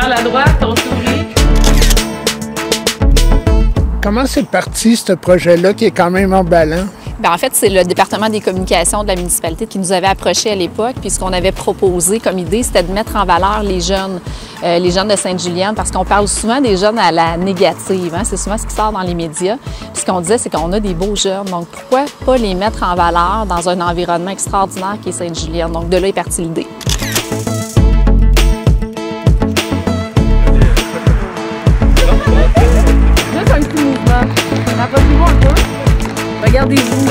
vers la droite, on sourit. Comment c'est parti, ce projet-là, qui est quand même emballant? Bien, en fait, c'est le département des communications de la municipalité qui nous avait approchés à l'époque. Puis ce qu'on avait proposé comme idée, c'était de mettre en valeur les jeunes de Sainte-Julienne, parce qu'on parle souvent des jeunes à la négative. Hein? C'est souvent ce qui sort dans les médias. Puis ce qu'on disait, c'est qu'on a des beaux jeunes. Donc, pourquoi pas les mettre en valeur dans un environnement extraordinaire qui est Sainte-Julienne? Donc, de là est partie l'idée. Juste un petit mouvement. Rapprochez-vous un peu. Regardez-vous.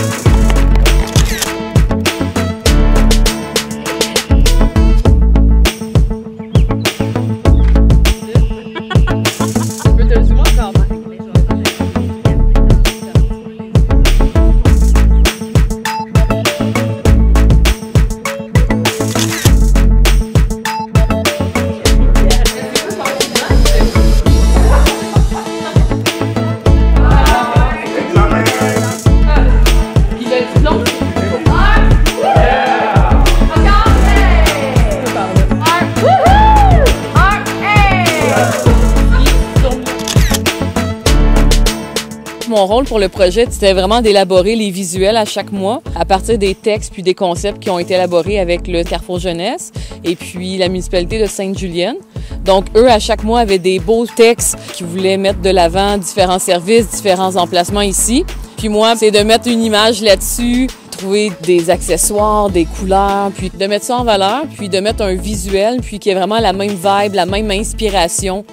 Mon rôle pour le projet, c'était vraiment d'élaborer les visuels à chaque mois à partir des textes puis des concepts qui ont été élaborés avec le Carrefour Jeunesse et puis la municipalité de Sainte-Julienne. Donc, eux, à chaque mois, avaient des beaux textes qui voulaient mettre de l'avant différents services, différents emplacements ici. Puis moi, c'est de mettre une image là-dessus, trouver des accessoires, des couleurs, puis de mettre ça en valeur, puis de mettre un visuel, puis qui ait vraiment la même vibe, la même inspiration,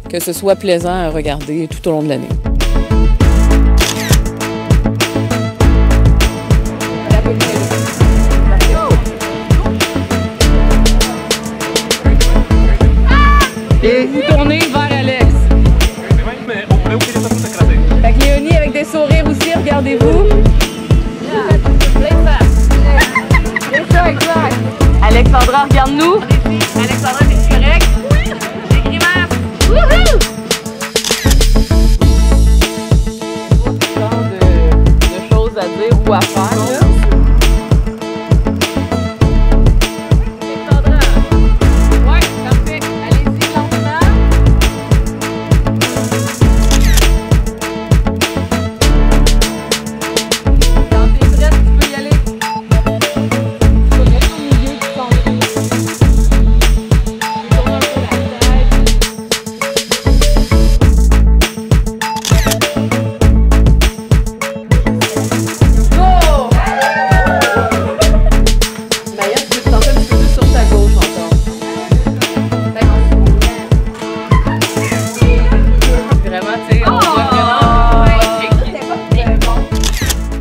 que ce soit plaisant à regarder tout au long de l'année. Et vous tournez vers Alex. Fait que Léonie avec des sourires aussi, regardez-vous. C'est ça, exact. Alexandra, regarde-nous. Alexandra, t'es correct? Oui. Des grimaces. Wouhou! De choses à dire ou à faire. Là.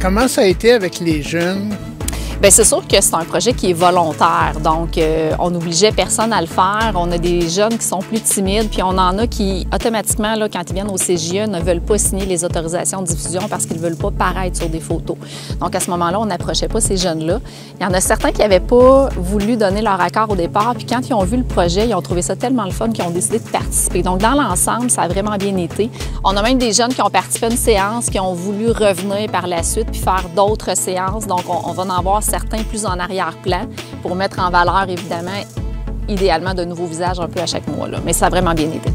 Comment ça a été avec les jeunes? Bien, c'est sûr que c'est un projet qui est volontaire, donc on n'obligeait personne à le faire. On a des jeunes qui sont plus timides, puis on en a qui, automatiquement, là, quand ils viennent au CJE, ne veulent pas signer les autorisations de diffusion parce qu'ils ne veulent pas paraître sur des photos. Donc, à ce moment-là, on n'approchait pas ces jeunes-là. Il y en a certains qui n'avaient pas voulu donner leur accord au départ, puis quand ils ont vu le projet, ils ont trouvé ça tellement le fun qu'ils ont décidé de participer. Donc, dans l'ensemble, ça a vraiment bien été. On a même des jeunes qui ont participé à une séance, qui ont voulu revenir par la suite puis faire d'autres séances. Donc, on va en avoir certains plus en arrière-plan pour mettre en valeur, évidemment, idéalement, de nouveaux visages un peu à chaque mois. Là. Mais ça a vraiment bien été.